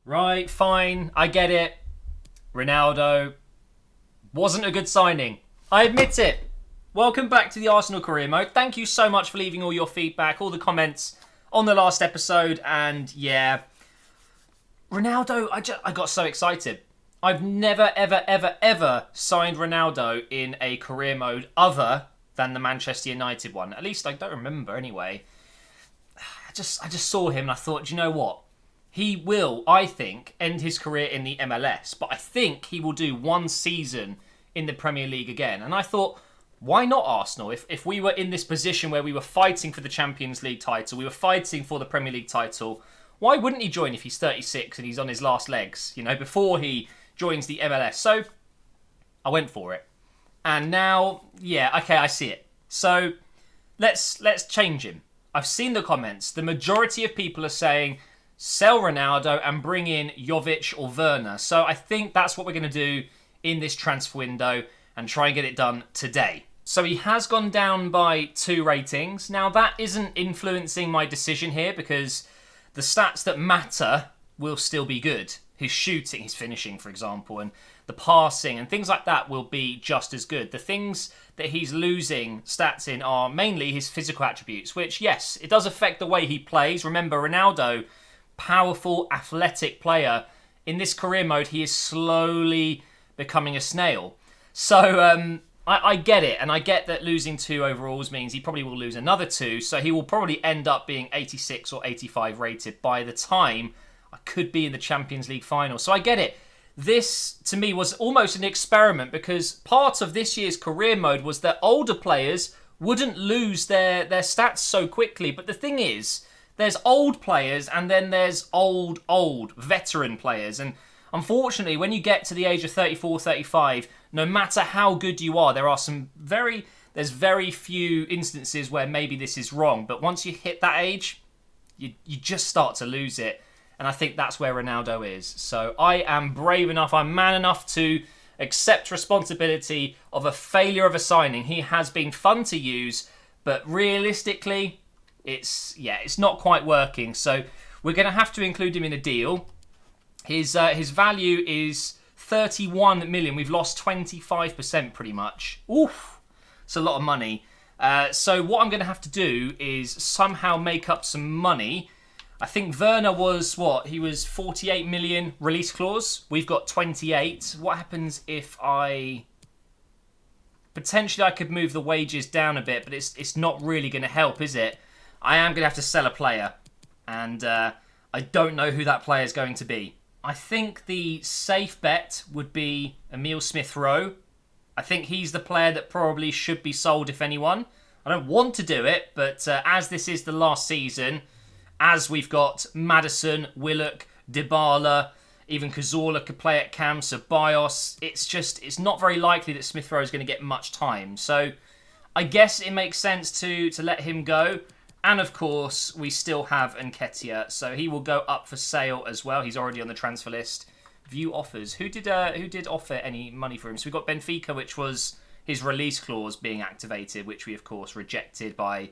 Right, fine, I get it. Ronaldo wasn't a good signing. I admit it. Welcome back to the Arsenal career mode. Thank you so much for leaving all your feedback, all the comments on the last episode. And yeah, Ronaldo, I got so excited. I've never, ever, ever, ever signed Ronaldo in a career mode other than the Manchester United one. At least I don't remember anyway. I just saw him and I thought, do you know what? He will, I think, end his career in the MLS, but I think he will do one season in the Premier League again. And I thought, why not Arsenal? If we were in this position where we were fighting for the Champions League title, we were fighting for the Premier League title, why wouldn't he join if he's 36 and he's on his last legs, before he joins the MLS? So I went for it. And now, yeah, okay, I see it. So let's change him. I've seen the comments. The majority of people are saying sell Ronaldo and bring in Jovic or Werner. So I think that's what we're going to do in this transfer window and try and get it done today. So he has gone down by 2 ratings. Now that isn't influencing my decision here because the stats that matter will still be good. His shooting, his finishing, for example, and the passing and things like that will be just as good. The things that he's losing stats in are mainly his physical attributes, which, yes, it does affect the way he plays. Remember, Ronaldo, powerful, athletic player. In this career mode, he is slowly becoming a snail. So I get it, and I get that losing 2 overalls means he probably will lose another 2, so he will probably end up being 86 or 85 rated by the time I could be in the Champions League final. So I get it. This, to me, was almost an experiment because part of this year's career mode was that older players wouldn't lose their stats so quickly. But the thing is, there's old players and then there's old veteran players. And unfortunately, when you get to the age of 34, 35, no matter how good you are, there's very few instances where maybe this is wrong. But once you hit that age, you just start to lose it. And I think that's where Ronaldo is. So I am brave enough, I'm man enough to accept responsibility of a failure of a signing. He has been fun to use, but realistically, it's not quite working. So we're going to have to include him in a deal. His value is 31 million. We've lost 25% pretty much. Oof, it's a lot of money. So what I'm going to have to do is somehow make up some money. I think Werner was, he was 48 million release clause. We've got 28. What happens if potentially I could move the wages down a bit, but it's not really going to help, is it? I am going to have to sell a player, and I don't know who that player is going to be. I think the safe bet would be Emile Smith-Rowe. I think he's the player that probably should be sold, if anyone. I don't want to do it, but as this is the last season, as we've got Maddison, Willock, Dybala, even Cazorla could play at Cam, Ceballos, it's not very likely that Smith-Rowe is going to get much time. So I guess it makes sense to let him go. And of course, we still have Nketiah, so he will go up for sale as well. He's already on the transfer list. View offers. Who did offer any money for him? So we got Benfica, which was his release clause being activated, which we of course rejected by.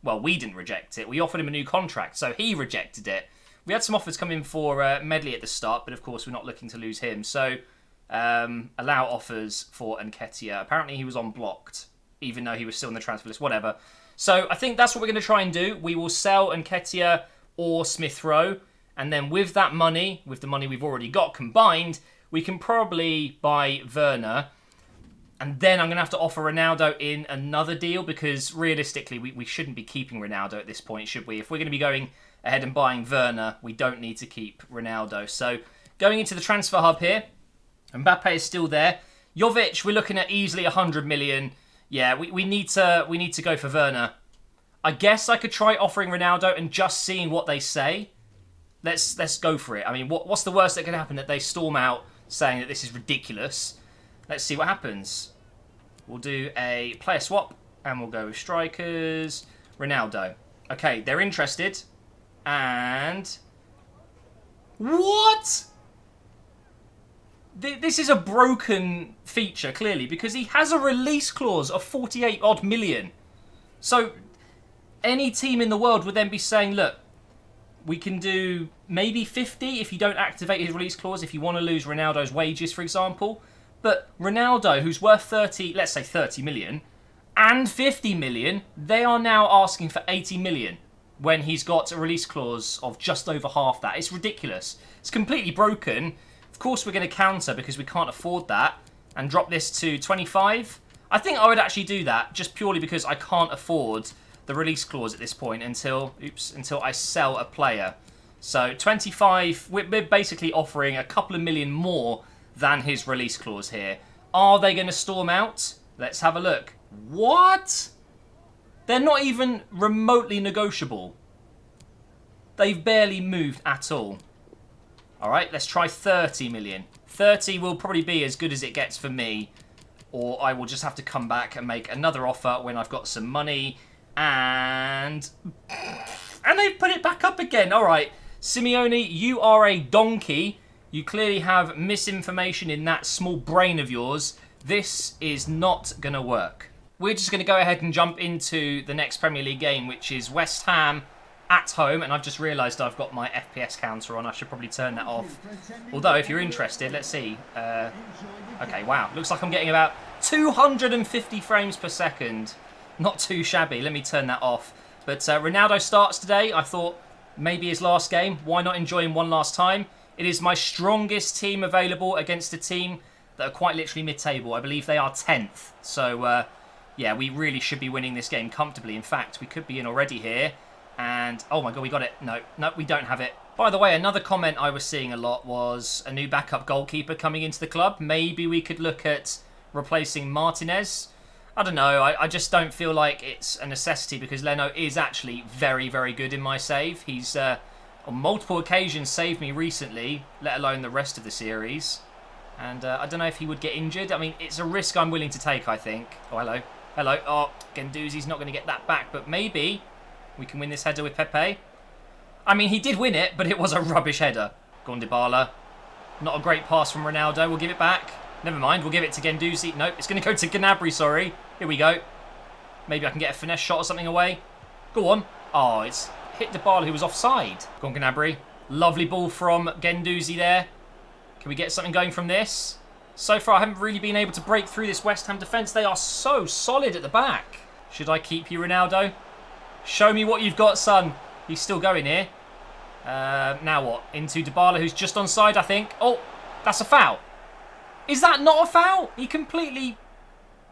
Well, we didn't reject it. We offered him a new contract, so he rejected it. We had some offers come in for Medley at the start, but of course we're not looking to lose him. So allow offers for Nketiah. Apparently he was on blocked, even though he was still on the transfer list. Whatever. So I think that's what we're going to try and do. We will sell Nketiah or Smith-Rowe, and then with that money, with the money we've already got combined, we can probably buy Werner. And then I'm going to have to offer Ronaldo in another deal because realistically, we shouldn't be keeping Ronaldo at this point, should we? If we're going to be going ahead and buying Werner, we don't need to keep Ronaldo. So going into the transfer hub here, Mbappe is still there. Jovic, we're looking at easily 100 million. Yeah, we need to go for Werner. I guess I could try offering Ronaldo and just seeing what they say. Let's go for it. I mean, what's the worst that can happen? That they storm out saying that this is ridiculous. Let's see what happens. We'll do a player swap, and we'll go with strikers. Ronaldo. Okay, they're interested. And... What? This is a broken feature, clearly, because he has a release clause of 48 odd million. So, any team in the world would then be saying, look, we can do maybe 50 if you don't activate his release clause, if you want to lose Ronaldo's wages, for example. But Ronaldo, who's worth 30, let's say 30 million, and 50 million, they are now asking for 80 million when he's got a release clause of just over half that. It's ridiculous. It's completely broken. Of course, we're going to counter because we can't afford that and drop this to 25. I think I would actually do that just purely because I can't afford the release clause at this point until I sell a player. So 25, we're basically offering a couple of million more than his release clause here. Are they going to storm out? Let's have a look. What? They're not even remotely negotiable. They've barely moved at all. All right, let's try 30 million. 30 will probably be as good as it gets for me, or I will just have to come back and make another offer when I've got some money. And they've put it back up again. All right, Simeone, you are a donkey. You clearly have misinformation in that small brain of yours. This is not going to work. We're just going to go ahead and jump into the next Premier League game, which is West Ham at home. And I've just realised I've got my FPS counter on. I should probably turn that off. Although, if you're interested, let's see. Okay, wow. Looks like I'm getting about 250 frames per second. Not too shabby. Let me turn that off. But Ronaldo starts today. I thought maybe his last game. Why not enjoy him one last time? It is my strongest team available against a team that are quite literally mid-table. I believe they are 10th. So, yeah, we really should be winning this game comfortably. In fact, we could be in already here. And, oh my God, we got it. No, we don't have it. By the way, another comment I was seeing a lot was a new backup goalkeeper coming into the club. Maybe we could look at replacing Martinez. I don't know. I just don't feel like it's a necessity because Leno is actually very, very good in my save. He's on multiple occasions saved me recently, let alone the rest of the series. And I don't know if he would get injured. I mean, it's a risk I'm willing to take, I think. Oh, hello. Hello. Oh, Guendouzi's not going to get that back, but maybe we can win this header with Pepe. I mean, he did win it, but it was a rubbish header. Go on, Dybala. Not a great pass from Ronaldo. We'll give it back. Never mind, we'll give it to Guendouzi. Nope, it's going to go to Gnabry, sorry. Here we go. Maybe I can get a finesse shot or something away. Go on. Oh, it's hit Dybala, who was offside. Go on, Gnabry. Lovely ball from Guendouzi there. Can we get something going from this? So far, I haven't really been able to break through this West Ham defence. They are so solid at the back. Should I keep you, Ronaldo? Show me what you've got, son. He's still going here. Now what? Into Dybala, who's just onside, I think. Oh, that's a foul. Is that not a foul? He completely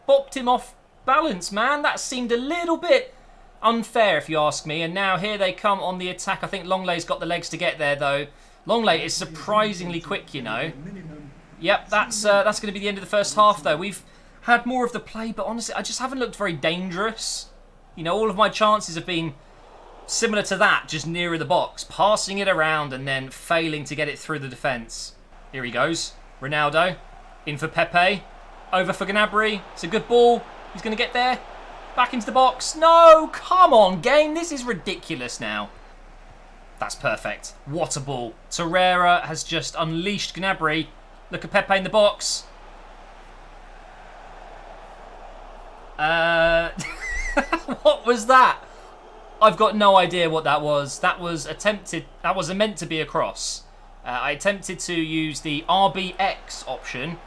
bopped him off balance, man. That seemed a little bit unfair, if you ask me. And now here they come on the attack. I think Lenglet's got the legs to get there, though. Lenglet is surprisingly quick, you know. Yep, that's going to be the end of the first half, though. We've had more of the play, but honestly, I just haven't looked very dangerous. You know, all of my chances have been similar to that, just nearer the box. Passing it around and then failing to get it through the defence. Here he goes. Ronaldo. In for Pepe. Over for Gnabry. It's a good ball. He's going to get there. Back into the box. No! Come on, game. This is ridiculous now. That's perfect. What a ball. Torreira has just unleashed Gnabry. Look at Pepe in the box. What was that? I've got no idea what that was. That was attempted. That was meant to be a cross. I attempted to use the RBX option.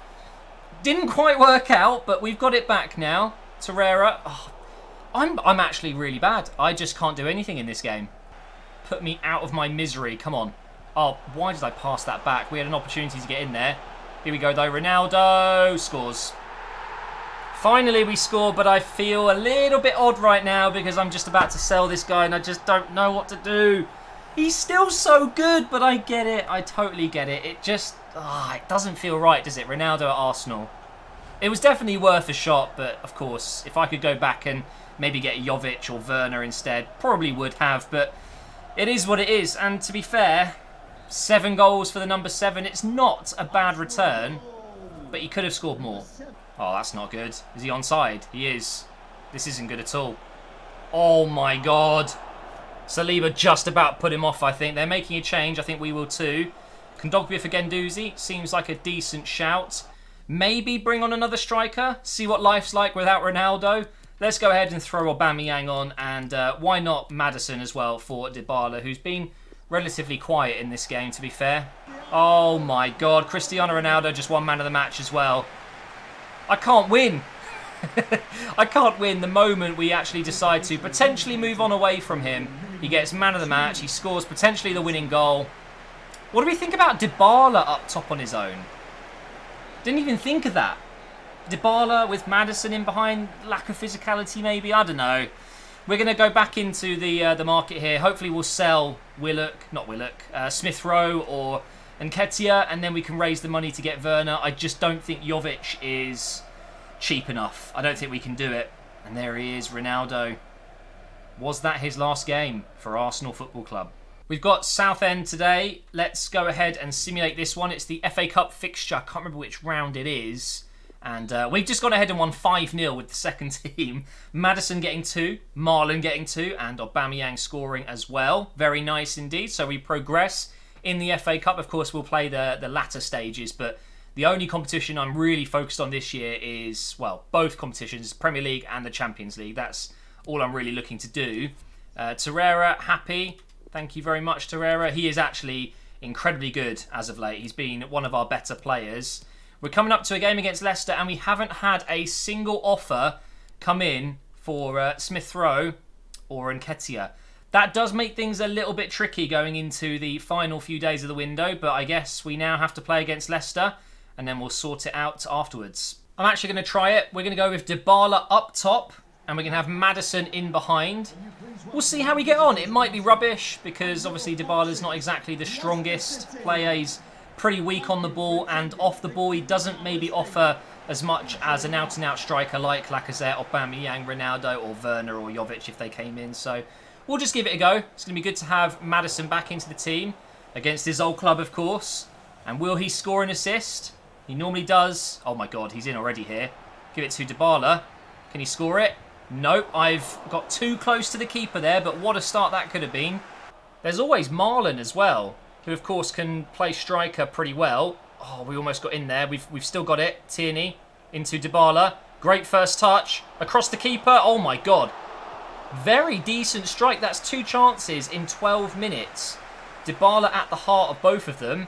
Didn't quite work out, but we've got it back now. Torreira. Oh, I'm actually really bad. I just can't do anything in this game. Put me out of my misery. Come on. Oh, why did I pass that back? We had an opportunity to get in there. Here we go, though. Ronaldo scores. Finally, we score, but I feel a little bit odd right now because I'm just about to sell this guy and I just don't know what to do. He's still so good, but I get it. I totally get it. It just... it doesn't feel right, does it? Ronaldo at Arsenal. It was definitely worth a shot, but of course, if I could go back and maybe get Jovic or Werner instead, probably would have, but it is what it is. And to be fair, 7 goals for the number 7. It's not a bad return, but he could have scored more. Oh, that's not good. Is he onside? He is. This isn't good at all. Oh my God. Saliba just about put him off, I think. They're making a change. I think we will too. Kondogbia for Guendouzi. Seems like a decent shout. Maybe bring on another striker. See what life's like without Ronaldo. Let's go ahead and throw Aubameyang on. And why not Maddison as well for Dybala, who's been relatively quiet in this game, to be fair. Oh my God, Cristiano Ronaldo just won man of the match as well. I can't win. I can't win the moment we actually decide to potentially move on away from him. He gets man of the match. He scores potentially the winning goal. What do we think about Dybala up top on his own? Didn't even think of that. Dybala with Maddison in behind. Lack of physicality maybe. I don't know. We're going to go back into the market here. Hopefully we'll sell Smith Rowe or Nketiah, and then we can raise the money to get Werner. I just don't think Jovic is cheap enough. I don't think we can do it. And there he is, Ronaldo. Was that his last game for Arsenal Football Club? We've got Southend today. Let's go ahead and simulate this one. It's the FA Cup fixture. I can't remember which round it is. And we've just gone ahead and won 5-0 with the second team. Maddison getting 2, Marlon getting 2, and Aubameyang scoring as well. Very nice indeed. So we progress in the FA Cup. Of course, we'll play the latter stages, but the only competition I'm really focused on this year is, well, both competitions, Premier League and the Champions League. That's all I'm really looking to do. Torreira, happy. Thank you very much, Torreira. He is actually incredibly good as of late. He's been one of our better players. We're coming up to a game against Leicester, and we haven't had a single offer come in for Smith Rowe or Nketiah. That does make things a little bit tricky going into the final few days of the window, but I guess we now have to play against Leicester, and then we'll sort it out afterwards. I'm actually going to try it. We're going to go with Dybala up top, and we're going to have Maddison in behind. We'll see how we get on. It might be rubbish, because obviously Dybala's not exactly the strongest player. He's pretty weak on the ball, and off the ball he doesn't maybe offer as much as an out-and-out striker like Lacazette, Aubameyang, Ronaldo, or Werner or Jovic if they came in. So we'll just give it a go. It's going to be good to have Maddison back into the team against his old club, of course. And will he score an assist? He normally does. Oh my God, he's in already here. Give it to Dybala. Can he score it? Nope, I've got too close to the keeper there, but what a start that could have been. There's always Marlon as well, who of course can play striker pretty well. Oh, we almost got in there. We've still got it. Tierney into Dybala. Great first touch. Across the keeper. Oh my God. Very decent strike. That's 2 chances in 12 minutes. Dybala at the heart of both of them.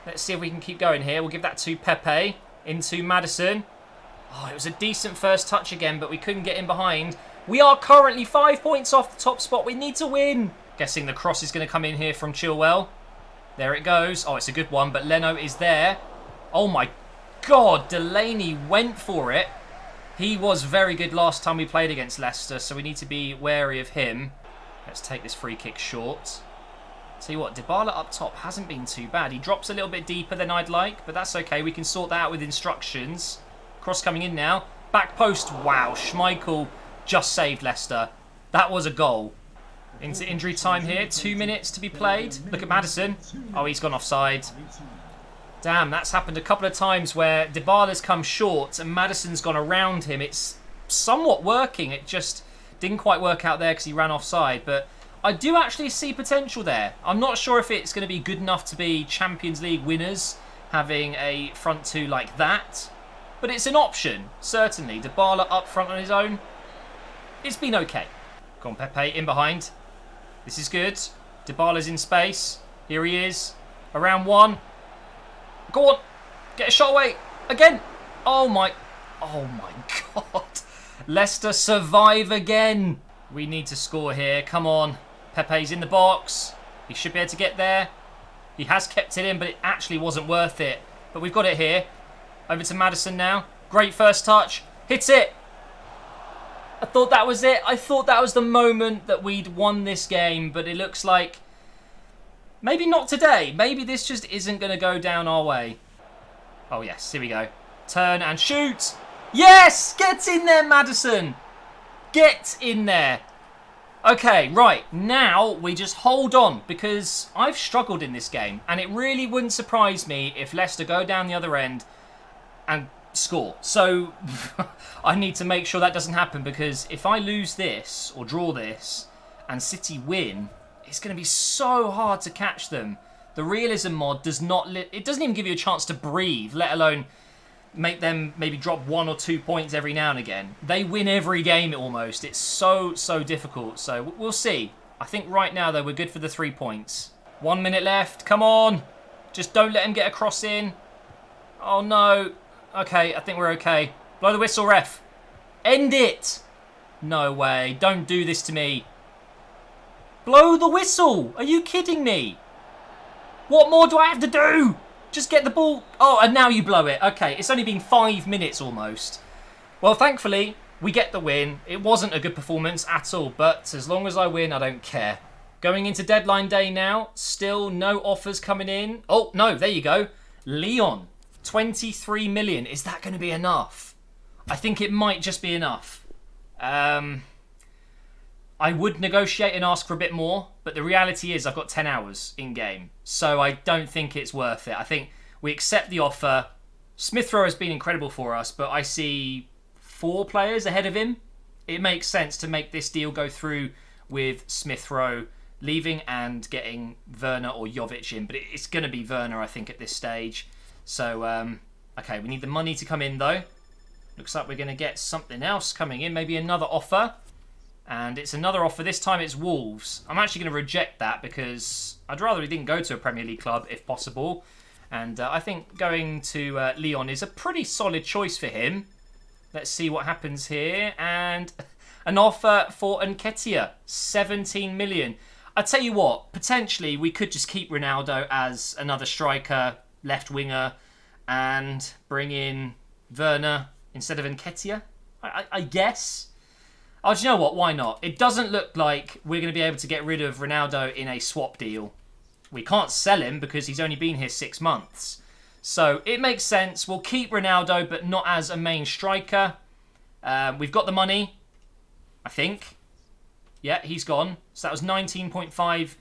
Let's see if we can keep going here. We'll give that to Pepe. Into Maddison. Oh, it was a decent first touch again, but we couldn't get in behind. We are currently 5 points off the top spot. We need to win. Guessing the cross is going to come in here from Chilwell. There it goes. Oh, it's a good one, but Leno is there. Oh my God, Delaney went for it. He was very good last time we played against Leicester, so we need to be wary of him. Let's take this free kick short. Tell you what, Dybala up top hasn't been too bad. He drops a little bit deeper than I'd like, but that's okay. We can sort that out with instructions. Cross coming in now. Back post. Wow, Schmeichel just saved Leicester. That was a goal. Into injury time here. 2 minutes to be played. Look at Maddison. Oh, he's gone offside. Damn, that's happened a couple of times where Dybala's come short and Maddison's gone around him. It's somewhat working. It just didn't quite work out there because he ran offside. But I do actually see potential there. I'm not sure if it's going to be good enough to be Champions League winners, having a front two like that. But it's an option, certainly. Dybala up front on his own. It's been okay. Go on, Pepe, in behind. This is good. Dybala's in space. Here he is. Around 1. Go on. Get a shot away. Again. Oh my God. Leicester survive again. We need to score here. Come on. Pepe's in the box. He should be able to get there. He has kept it in, but it actually wasn't worth it. But we've got it here. Over to Maddison now. Great first touch. Hits it. I thought that was it. I thought that was the moment that we'd won this game, but it looks like maybe not today. Maybe this just isn't going to go down our way. Oh, yes. Here we go. Turn and shoot. Yes! Get in there, Maddison. Get in there. Okay, right. Now we just hold on because I've struggled in this game, and it really wouldn't surprise me if Leicester go down the other end and score. So I need to make sure that doesn't happen, because if I lose this or draw this and City win, it's going to be so hard to catch them. The realism mod does not it doesn't even give you a chance to breathe, let alone make them maybe drop 1 or 2 points every now and again. They win every game almost. It's so difficult. So we'll see. I think right now though we're good for the 3 points. 1 minute left. Come on. Just don't let him get a cross in. Oh, no. Okay, I think we're okay. Blow the whistle, ref. End it. No way. Don't do this to me. Blow the whistle. Are you kidding me? What more do I have to do? Just get the ball. Oh, and now you blow it. Okay, it's only been 5 minutes almost. Well, thankfully, we get the win. It wasn't a good performance at all, but as long as I win, I don't care. Going into deadline day now, still no offers coming in. Oh, no, there you go. Leon, 23 million. Is that going to be enough? I think it might just be enough. I would negotiate and ask for a bit more, but the reality is I've got 10 hours in game, so I don't think it's worth it. I think we accept the offer. Smith Rowe has been incredible for us, but I see 4 players ahead of him. It makes sense to make this deal go through with Smith Rowe leaving and getting Werner or Jovic in, but it's going to be Werner, I think, at this stage. So, okay, we need the money to come in, though. Looks like we're going to get something else coming in, maybe another offer. And it's another offer. This time it's Wolves. I'm actually going to reject that because I'd rather he didn't go to a Premier League club if possible. And I think going to Lyon is a pretty solid choice for him. Let's see what happens here. And an offer for Nketiah, 17 million. I tell you what, potentially we could just keep Ronaldo as another striker, left winger, and bring in Werner instead of Nketiah, I guess. Oh, do you know what? Why not? It doesn't look like we're going to be able to get rid of Ronaldo in a swap deal. We can't sell him because he's only been here 6 months. So it makes sense. We'll keep Ronaldo, but not as a main striker. We've got the money, I think. Yeah, he's gone. So that was 19.5.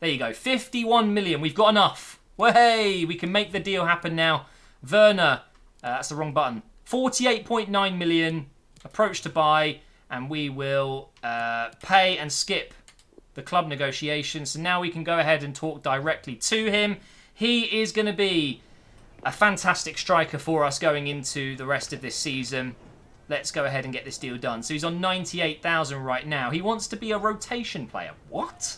There you go. 51 million. We've got enough. Hey, we can make the deal happen now. Werner. That's the wrong button. 48.9 million. Approach to buy. And we will pay and skip the club negotiations. So now we can go ahead and talk directly to him. He is going to be a fantastic striker for us going into the rest of this season. Let's go ahead and get this deal done. So he's on 98,000 right now. He wants to be a rotation player. What?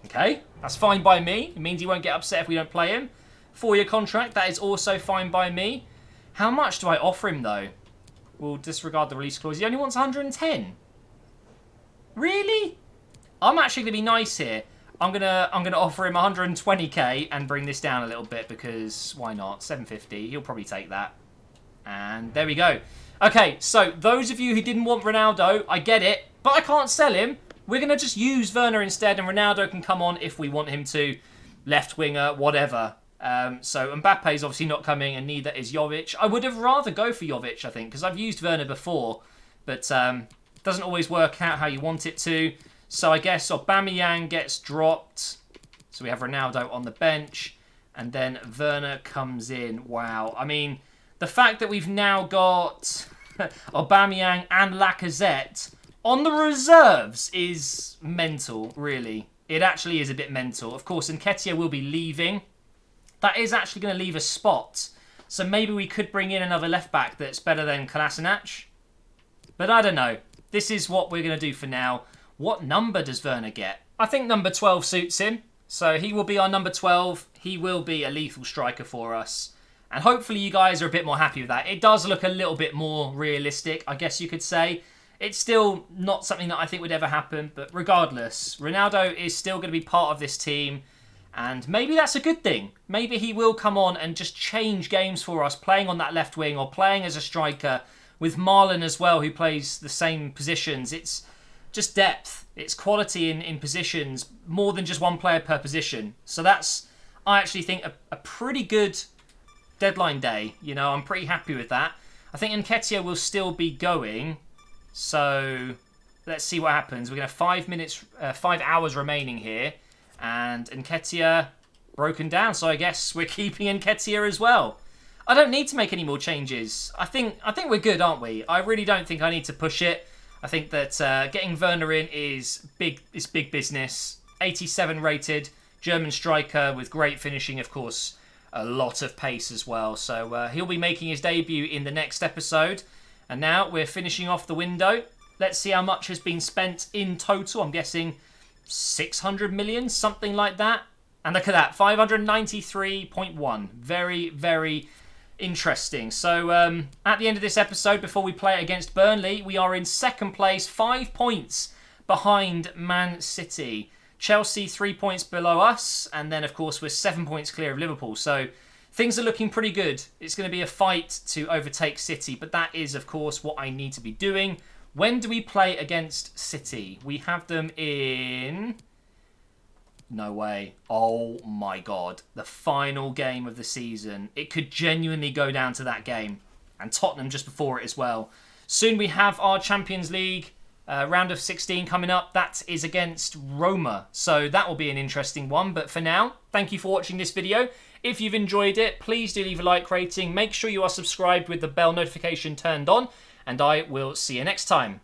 Okay, that's fine by me. It means he won't get upset if we don't play him. 4-year contract, that is also fine by me. How much do I offer him, though? We'll disregard the release clause. He only wants 110. Really? I'm actually going to be nice here. I'm gonna offer him 120k and bring this down a little bit because why not? 750. He'll probably take that. And there we go. Okay, so those of you who didn't want Ronaldo, I get it, but I can't sell him. We're going to just use Werner instead, and Ronaldo can come on if we want him to. Left winger, whatever. So Mbappe is obviously not coming, and neither is Jovic. I would have rather go for Jovic, I think, because I've used Werner before, but doesn't always work out how you want it to. So I guess Aubameyang gets dropped. So we have Ronaldo on the bench, and then Werner comes in. Wow. I mean, the fact that we've now got Aubameyang and Lacazette on the reserves is mental, really. It actually is a bit mental. Of course, Nketiah will be leaving. That is actually going to leave a spot. So maybe we could bring in another left-back that's better than Kolasinac. But I don't know. This is what we're going to do for now. What number does Werner get? I think number 12 suits him. So he will be our number 12. He will be a lethal striker for us. And hopefully you guys are a bit more happy with that. It does look a little bit more realistic, I guess you could say. It's still not something that I think would ever happen. But regardless, Ronaldo is still going to be part of this team. And maybe that's a good thing. Maybe he will come on and just change games for us, playing on that left wing or playing as a striker with Marlon as well, who plays the same positions. It's just depth. It's quality in positions, more than just one player per position. So that's, I actually think, a pretty good deadline day. You know, I'm pretty happy with that. I think Nketiah will still be going. So let's see what happens. We're going to have 5 hours remaining here. And Nketiah broken down. So I guess we're keeping Nketiah as well. I don't need to make any more changes. I think we're good, aren't we? I really don't think I need to push it. I think that getting Werner in is big business. 87 rated, German striker with great finishing, of course. A lot of pace as well. So he'll be making his debut in the next episode. And now we're finishing off the window. Let's see how much has been spent in total. I'm guessing 600 million, something like that. And look at that, 593.1. Very, very interesting. So at the end of this episode, before we play it against Burnley, we are in second place, 5 points behind Man City. Chelsea 3 points below us, and then of course we're 7 points clear of Liverpool. So things are looking pretty good. It's going to be a fight to overtake City, but that is of course what I need to be doing. When do we play against City? We have them in... No way. Oh my God. The final game of the season. It could genuinely go down to that game. And Tottenham just before it as well. Soon we have our Champions League round of 16 coming up. That is against Roma. So that will be an interesting one. But for now, thank you for watching this video. If you've enjoyed it, please do leave a like rating. Make sure you are subscribed with the bell notification turned on. And I will see you next time.